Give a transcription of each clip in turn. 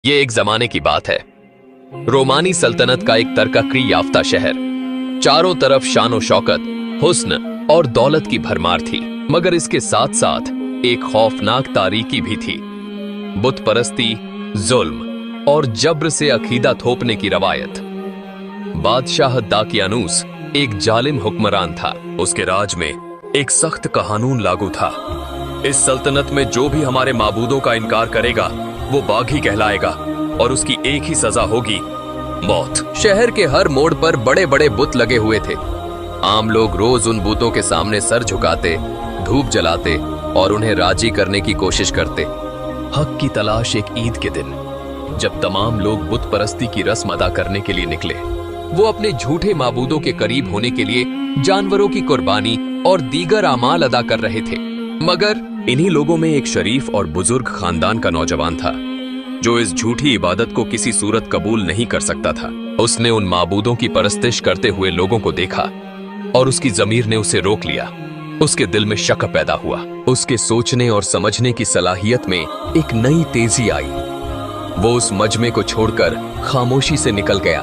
ये एक जमाने की बात है। रोमानी सल्तनत का एक तरक्की याफ्ता शहर, चारों तरफ शानो शौकत, हुस्न और दौलत की भरमार थी, मगर इसके साथ साथ एक खौफनाक तारीकी भी थी। बुत परस्ती, जुल्म और जब्र से अकीदा थोपने की रवायत। बादशाह दाकियानूस एक जालिम हुक्मरान था। उसके राज में एक सख्त कानून लागू था। इस सल्तनत में जो भी हमारे माबूदों का इनकार करेगा वो बागी कहलाएगा और उसकी एक ही सजा होगी, मौत। शहर के हर मोड़ पर बड़े बड़े बुत लगे हुए थे। आम लोग रोज उन बुतों के सामने सर झुकाते, धूप जलाते और उन्हें राजी करने की कोशिश करते। हक की तलाश एक ईद के दिन, जब तमाम लोग बुत परस्ती की रस्म अदा करने के लिए निकले। वो अपने झूठे माबूदों के करीब होने के लिए जानवरों की कुर्बानी और दीगर आमाल अदा कर रहे थे। मगर इन्हीं लोगों में एक शरीफ और बुजुर्ग खानदान का नौजवान था, जो इस झूठी इबादत को किसी सूरत कबूल नहीं कर सकता था। उसने उन माबूदों की परस्तिश करते हुए लोगों को देखा और उसकी ज़मीर ने उसे रोक लिया। उसके दिल में शक पैदा हुआ। उसके सोचने और समझने की सलाहियत में एक नई तेजी आई। वो उस मजमे को छोड़कर खामोशी से निकल गया।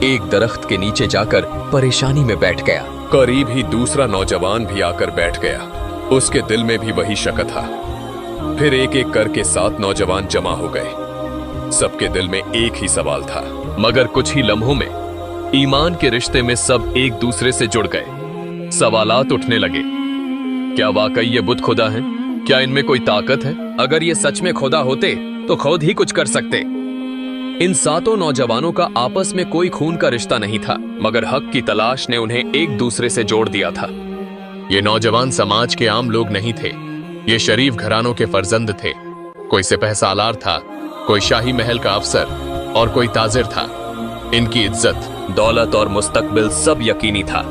एक दरख्त के नीचे जाकर परेशानी में बैठ गया। करीब ही दूसरा नौजवान भी आकर बैठ गया। उसके दिल में भी वही शक था। फिर एक एक करके 7 नौजवान जमा हो गए। सबके दिल में एक ही सवाल था। मगर कुछ ही लम्हों में ईमान के रिश्ते में सब एक दूसरे से जुड़ गए। सवालात उठने लगे। क्या वाकई ये बुत खुदा हैं? क्या इनमें कोई ताकत है? अगर ये सच में खुदा होते तो खुद ही कुछ कर सकते। इन 7 नौजवानों का आपस में कोई खून का रिश्ता नहीं था, मगर हक की तलाश ने उन्हें एक दूसरे से जोड़ दिया था। ये नौजवान समाज के आम लोग नहीं थे। ये शरीफ घरानों के फर्जंद थे। कोई सिपह सालार था, कोई शाही महल का अफसर और कोई ताजिर था। इनकी इज्जत, दौलत और मुस्तकबिल सब यकीनी था।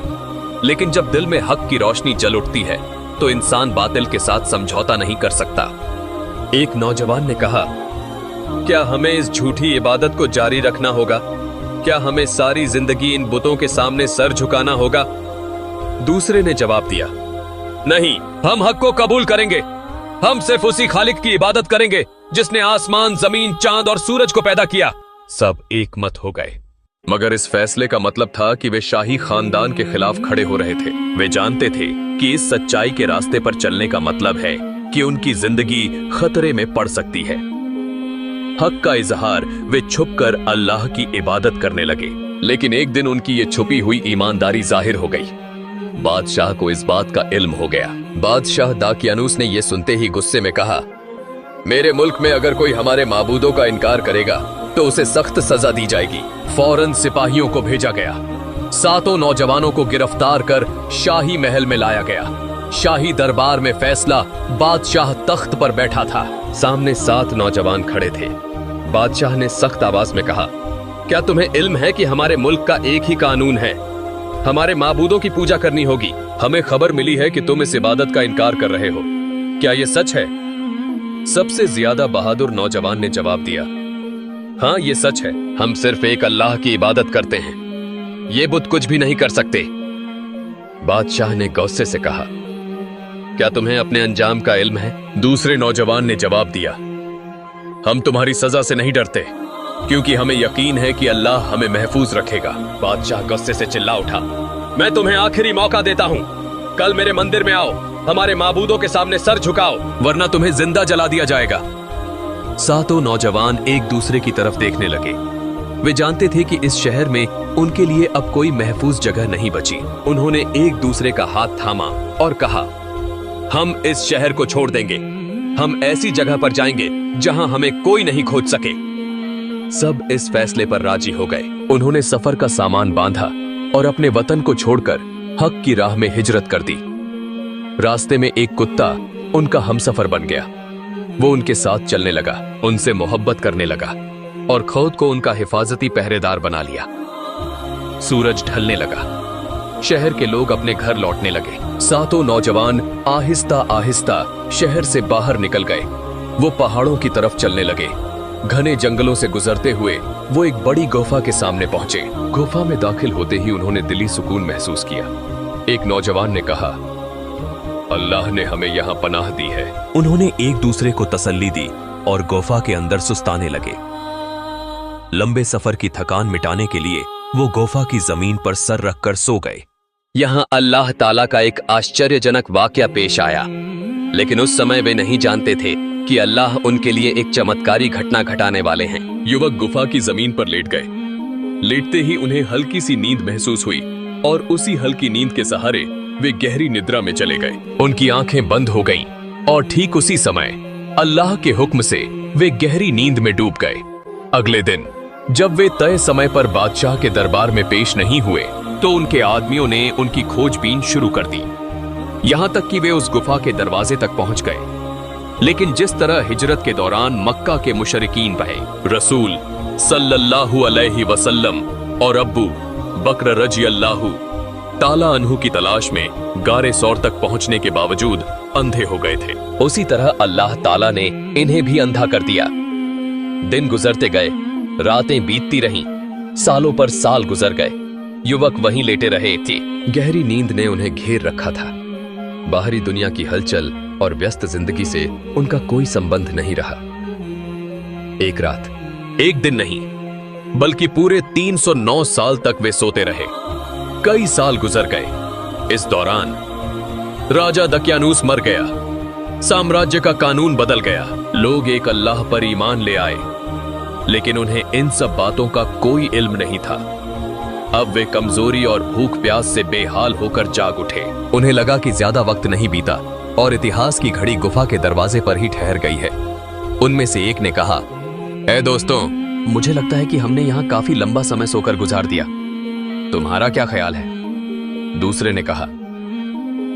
लेकिन जब दिल में हक की रोशनी जल उठती है तो इंसान बातिल के साथ समझौता नहीं कर सकता। एक नौजवान ने कहा, क्या हमें इस झूठी इबादत को जारी रखना होगा? क्या हमें सारी जिंदगी इन बुतों के सामने सर झुकाना होगा? दूसरे ने जवाब दिया, नहीं, हम हक को कबूल करेंगे। हम सिर्फ उसी खालिक की इबादत करेंगे जिसने आसमान, जमीन, चांद और सूरज को पैदा किया। सब एक मत हो गए। मगर इस फैसले का मतलब था कि वे शाही खानदान के खिलाफ खड़े हो रहे थे। वे जानते थे कि इस सच्चाई के रास्ते पर चलने का मतलब है कि उनकी जिंदगी खतरे में पड़ सकती है। हक का इजहार वे छुपकर अल्लाह की इबादत करने लगे। लेकिन एक दिन उनकी ये छुपी हुई ईमानदारी जाहिर हो गई। बादशाह को इस बात का इल्म हो गया। बादशाह दाकियानूस ने यह सुनते ही गुस्से में कहा, मेरे मुल्क में अगर कोई हमारे माबूदों का इनकार करेगा तो उसे सख्त सजा दी जाएगी। फौरन सिपाहियों को भेजा गया। 7 नौजवानों को गिरफ्तार कर शाही महल में लाया गया। शाही दरबार में फैसला, बादशाह तख्त पर बैठा था। सामने 7 नौजवान खड़े थे। बादशाह ने सख्त आवाज में कहा, क्या तुम्हें इल्म है कि हमारे मुल्क का एक ही कानून है? हमारे माबूदों की पूजा करनी होगी। हमें खबर मिली है कि तुम इस इबादत का इनकार कर रहे हो। क्या यह सच है? सबसे ज्यादा बहादुर नौजवान ने जवाब दिया, हाँ, ये सच है। हम सिर्फ एक अल्लाह की इबादत करते हैं। ये बुत कुछ भी नहीं कर सकते। बादशाह ने गुस्से से कहा, क्या तुम्हें अपने अंजाम का इल्म है? दूसरे नौजवान ने जवाब दिया, हम तुम्हारी सजा से नहीं डरते, क्योंकि हमें यकीन है कि अल्लाह हमें महफूज रखेगा। बादशाह गुस्से से चिल्ला उठा, मैं तुम्हें आखिरी मौका देता हूं। कल मेरे मंदिर में आओ, हमारे माबूदों के सामने सर झुकाओ, वरना तुम्हें जिंदा जला दिया जाएगा। 7 नौजवान एक दूसरे की तरफ देखने लगे। वे जानते थे कि इस शहर में उनके लिए अब कोई महफूज जगह नहीं बची। उन्होंने एक दूसरे का हाथ थामा और कहा, हम इस शहर को छोड़ देंगे। हम ऐसी जगह पर जाएंगे जहां हमें कोई नहीं खोज सके। सब इस फैसले पर राजी हो गए। उन्होंने सफर का सामान बांधा और अपने वतन को छोड़कर हक की राह में हिजरत कर दी। रास्ते में एक कुत्ता उनका हमसफर बन गया। वो उनके साथ चलने लगा, उनसे मोहब्बत करने लगा और खुद को उनका हिफाजती पहरेदार बना लिया। सूरज ढलने लगा। शहर के लोग अपने घर लौटने लगे। 7 नौजवान आहिस्ता आहिस्ता शहर से बाहर निकल गए। वो पहाड़ों की तरफ चलने लगे। घने जंगलों से गुजरते हुए वो एक बड़ी गुफा के सामने पहुंचे। गुफा में दाखिल होते ही उन्होंने दिली सुकून महसूस किया। एक नौजवान ने कहा, अल्लाह ने हमें यहाँ पनाह दी है। उन्होंने एक दूसरे को तसल्ली दी और गुफा के अंदर सुस्ताने लगे। लंबे सफर की थकान मिटाने के लिए वो गुफा की जमीन पर सर रखकर सो गए। यहां अल्लाह ताला का एक आश्चर्यजनक वाकया पेश आया, लेकिन उस समय वे नहीं जानते थे कि अल्लाह उनके लिए एक चमत्कारी घटना घटाने वाले हैं। युवक गुफा की जमीन पर लेट गए। लेटते ही उन्हें हल्की सी नींद महसूस हुई और उसी हल्की नींद के सहारे वे गहरी निद्रा में चले गए। उनकी आंखें बंद हो गईं और ठीक उसी समय अल्लाह के हुक्म से वे गहरी नींद में डूब गए। अगले दिन जब वे तय समय पर बादशाह के दरबार में पेश नहीं हुए तो उनके आदमियों ने उनकी खोजबीन शुरू कर दी, यहां तक कि वे उस गुफा के दरवाजे तक पहुंच गए। लेकिन जिस तरह हिजरत के दौरान मक्का के मुशरिकीन बहे, रसूल सल्लल्लाहु अलैहि वसल्लम और अब्बू बकर रजी अल्लाहु ताला अन्हु की तलाश में गारे सौर तक पहुंचने के बावजूद अंधे हो गए थे, उसी तरह अल्लाह ताला ने इन्हें भी अंधा कर दिया। दिन गुजरते गए, रातें बीतती रहीं, सालों पर साल गुजर गए। युवक वहीं लेटे रहे थे। गहरी नींद ने उन्हें घेर रखा था। बाहरी दुनिया की हलचल और व्यस्त जिंदगी से उनका कोई संबंध नहीं रहा। एक रात, एक दिन नहीं, बल्कि पूरे 309 साल तक वे सोते रहे। कई साल गुजर गए। इस दौरान राजा दकियानूस मर गया, साम्राज्य का कानून बदल गया, लोग एक अल्लाह पर ईमान ले आए, लेकिन उन्हें इन सब बातों का कोई इल्म नहीं था। अब वे कमजोरी और भूख प्यास से बेहाल होकर जाग उठे। उन्हें लगा कि ज्यादा वक्त नहीं बीता और इतिहास की घड़ी गुफा के दरवाजे पर ही ठहर गई है। उनमें से एक ने कहा, ऐ दोस्तों, मुझे लगता है कि हमने यहाँ काफी लंबा समय सोकर गुजार दिया। तुम्हारा क्या ख्याल है? दूसरे ने कहा,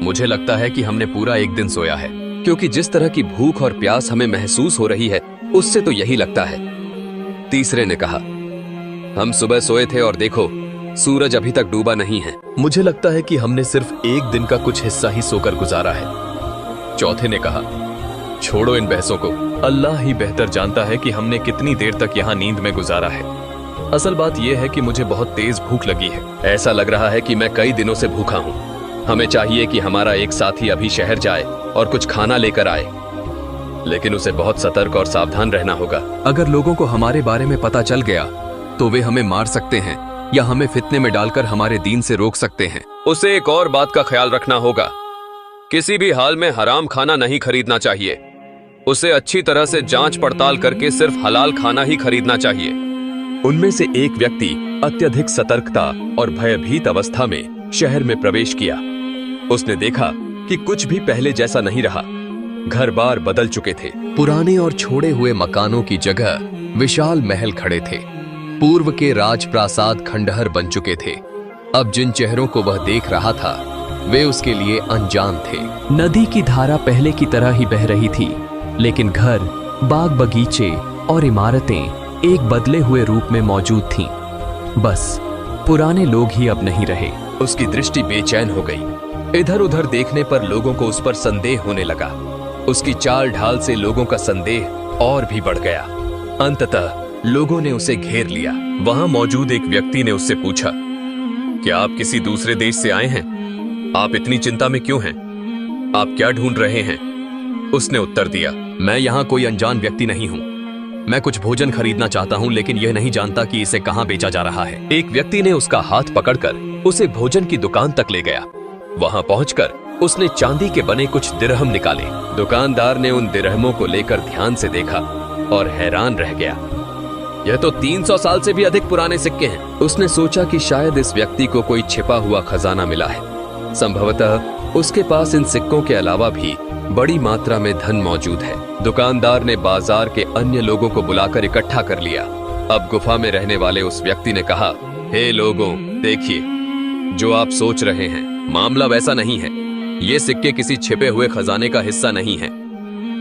मुझे लगता है कि हमने पूरा एक दिन सोया है, क्योंकि जिस तरह की भूख और प्यास हमें महसूस हो रही है उससे तो यही लगता है। तीसरे ने कहा, हम सुबह सोए थे और देखो सूरज अभी तक डूबा नहीं है। मुझे लगता है कि हमने सिर्फ एक दिन का कुछ हिस्सा ही सोकर गुजारा है। चौथे ने कहा, छोड़ो इन बहसों को, अल्लाह ही बेहतर जानता है कि हमने कितनी देर तक यहाँ नींद में गुजारा है। असल बात यह है कि मुझे बहुत तेज भूख लगी है। ऐसा लग रहा है कि मैं कई दिनों से भूखा हूँ। हमें चाहिए कि हमारा एक साथी अभी शहर जाए और कुछ खाना लेकर आए, लेकिन उसे बहुत सतर्क और सावधान रहना होगा। अगर लोगों को हमारे बारे में पता चल गया तो वे हमें मार सकते हैं या हमें फितने में डालकर हमारे दीन से रोक सकते हैं। उसे एक और बात का ख्याल रखना होगा, किसी भी हाल में हराम खाना नहीं खरीदना चाहिए। उसे अच्छी तरह से जांच पड़ताल करके सिर्फ हलाल खाना ही खरीदना चाहिए। उनमें से एक व्यक्ति अत्यधिक सतर्कता और भयभीत अवस्था में शहर में प्रवेश किया। उसने देखा कि कुछ भी पहले जैसा नहीं रहा। घर बार बदल चुके थे। पुराने और छोड़े हुए मकानों की जगह विशाल महल खड़े थे। पूर्व के राजप्रासाद खंडहर बन चुके थे। अब जिन चेहरों को वह देख रहा था वे उसके लिए अनजान थे। नदी की धारा पहले की तरह ही बह रही थी, लेकिन घर, बाग बगीचे और इमारतें एक बदले हुए रूप में मौजूद थीं। बस पुराने लोग ही अब नहीं रहे। उसकी दृष्टि बेचैन हो गई। इधर उधर देखने पर लोगों को उस पर संदेह होने लगा। उसकी चाल ढाल से लोगों का संदेह और भी बढ़ गया। अंततः लोगों ने उसे घेर लिया। वहां मौजूद एक व्यक्ति ने उससे पूछा, क्या आप किसी दूसरे देश से आए हैं? आप इतनी चिंता में क्यों हैं? आप क्या ढूंढ रहे हैं? उसने उत्तर दिया, मैं यहाँ कोई अनजान व्यक्ति नहीं हूँ। मैं कुछ भोजन खरीदना चाहता हूँ, लेकिन यह नहीं जानता कि इसे कहाँ बेचा जा रहा है। एक व्यक्ति ने उसका हाथ पकड़कर उसे भोजन की दुकान तक ले गया। वहां पहुंचकर उसने चांदी के बने कुछ दिरहम निकाले। दुकानदार ने उन दिरहमों को लेकर ध्यान से देखा और हैरान रह गया। यह तो 300 साल से भी अधिक पुराने सिक्के हैं। उसने सोचा कि शायद इस व्यक्ति को कोई छिपा हुआ खजाना मिला है। संभवतः उसके पास इन सिक्कों के अलावा भी बड़ी मात्रा में धन मौजूद है। दुकानदार ने बाजार के अन्य लोगों को बुलाकर इकट्ठा कर लिया। अब गुफा में रहने वाले उस व्यक्ति ने कहा, हे लोगों, देखिए, जो आप सोच रहे हैं मामला वैसा नहीं है। ये सिक्के किसी छिपे हुए खजाने का हिस्सा नहीं है।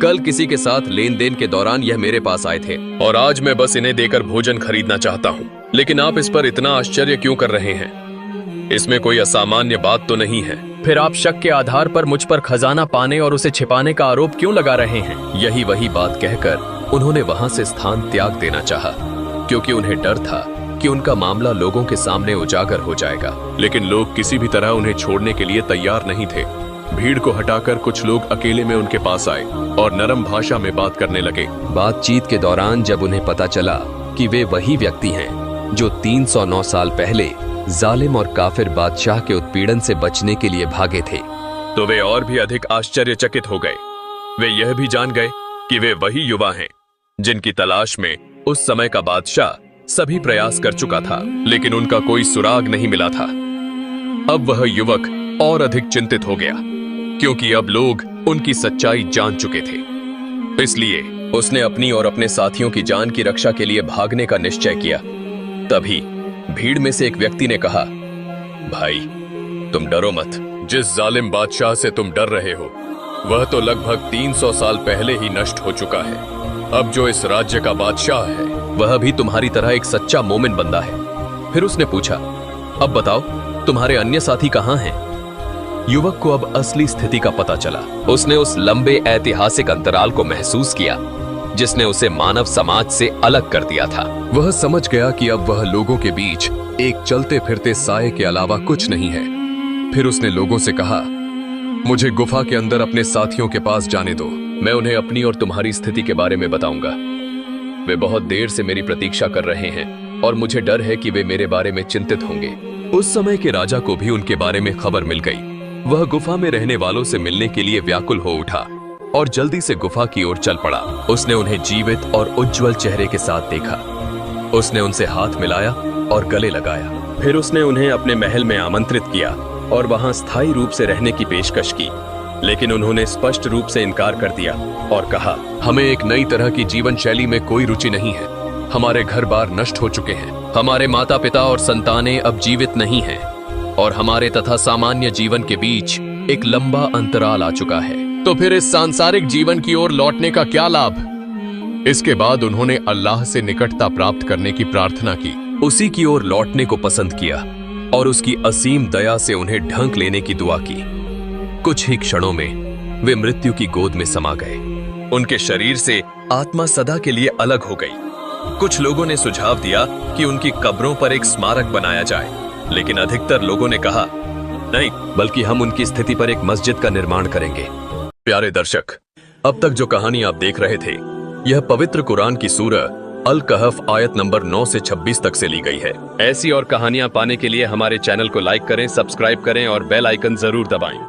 कल किसी के साथ लेन देन के दौरान यह मेरे पास आए थे और आज मैं बस इन्हें देकर भोजन खरीदना चाहता हूँ। लेकिन आप इस पर इतना आश्चर्य क्यों कर रहे हैं? इसमें कोई असामान्य बात तो नहीं है। फिर आप शक के आधार पर मुझ पर खजाना पाने और उसे छिपाने का आरोप क्यों लगा रहे हैं? यही वही बात कहकर उन्होंने वहां से स्थान त्याग देना चाहा, क्योंकि उन्हें डर था कि उनका मामला लोगों के सामने उजागर हो जाएगा। लेकिन लोग किसी भी तरह उन्हें छोड़ने के लिए तैयार नहीं थे। भीड़ को हटाकर कुछ लोग अकेले में उनके पास आए और नरम भाषा में बात करने लगे। बातचीत के दौरान जब उन्हें पता चला कि वे वही व्यक्ति हैं जो 309 साल पहले जालिम और काफिर बादशाह के उत्पीड़न से बचने के लिए भागे थे, तो वे और भी अधिक आश्चर्यचकित हो गए। वे यह भी जान गए कि वे वही युवा हैं जिनकी तलाश में उस समय का बादशाह सभी प्रयास कर चुका था, लेकिन उनका कोई सुराग नहीं मिला था। अब वह युवक और अधिक चिंतित हो गया क्योंकि अब लोग उनकी सच्चाई जान चुके थे। इसलिए उसने अपनी और अपने साथियों की जान की रक्षा के लिए भागने का निश्चय किया। तभी भीड़ में से एक व्यक्ति ने कहा, भाई तुम डरो मत। जिस जालिम बादशाह से तुम डर रहे हो वह तो लगभग 300 साल पहले ही नष्ट हो चुका है। अब जो इस राज्य का बादशाह है वह भी तुम्हारी तरह एक सच्चा मोमिन बंदा है। फिर उसने पूछा, अब बताओ तुम्हारे अन्य साथी कहां हैं? युवक को अब असली स्थिति का पता चला। उसने उस लंबे ऐतिहासिक अंतराल को महसूस किया जिसने उसे मानव समाज से अलग कर दिया था। वह समझ गया कि अब वह लोगों के बीच एक चलते फिरते साये के अलावा कुछ नहीं है। फिर उसने लोगों से कहा, मुझे गुफा के अंदर अपने साथियों के पास जाने दो। मैं उन्हें अपनी और तुम्हारी स्थिति के बारे में बताऊंगा। वे बहुत देर से मेरी प्रतीक्षा कर रहे हैं और मुझे डर है कि वे मेरे बारे में चिंतित होंगे। उस समय के राजा को भी उनके बारे में खबर मिल गई। वह गुफा में रहने वालों से मिलने के लिए व्याकुल हो उठा और जल्दी से गुफा की ओर चल पड़ा। उसने उन्हें जीवित और उज्जवल चेहरे के साथ देखा। उसने उनसे हाथ मिलाया और गले लगाया। फिर उसने उन्हें अपने महल में आमंत्रित किया और वहां स्थायी रूप से रहने की पेशकश की, लेकिन उन्होंने स्पष्ट रूप से इनकार कर दिया और कहा, हमें एक नई तरह की जीवन शैली में कोई रुचि नहीं है। हमारे घर बार नष्ट हो चुके हैं, हमारे माता पिता और संतानें अब जीवित नहीं हैं और हमारे तथा सामान्य जीवन के बीच एक लंबा अंतराल आ चुका है। तो फिर इस सांसारिक जीवन की ओर लौटने का क्या लाभ? इसके बाद उन्होंने अल्लाह से निकटता प्राप्त करने की प्रार्थना की, उसी की ओर लौटने को पसंद किया और उसकी असीम दया से उन्हें ढंक लेने की दुआ की। कुछ ही क्षणों में वे मृत्यु की गोद में समा गए। उनके शरीर से आत्मा सदा के लिए अलग हो गई। कुछ लोगों ने सुझाव दिया कि उनकी कब्रों पर एक स्मारक बनाया जाए, लेकिन अधिकतर लोगों ने कहा, नहीं, बल्कि हम उनकी स्थिति पर एक मस्जिद का निर्माण करेंगे। प्यारे दर्शक, अब तक जो कहानी आप देख रहे थे यह पवित्र कुरान की सूरह अल कहफ आयत नंबर 9 से 26 तक से ली गई है। ऐसी और कहानियां पाने के लिए हमारे चैनल को लाइक करें, सब्सक्राइब करें और बेल आइकन जरूर दबाएं।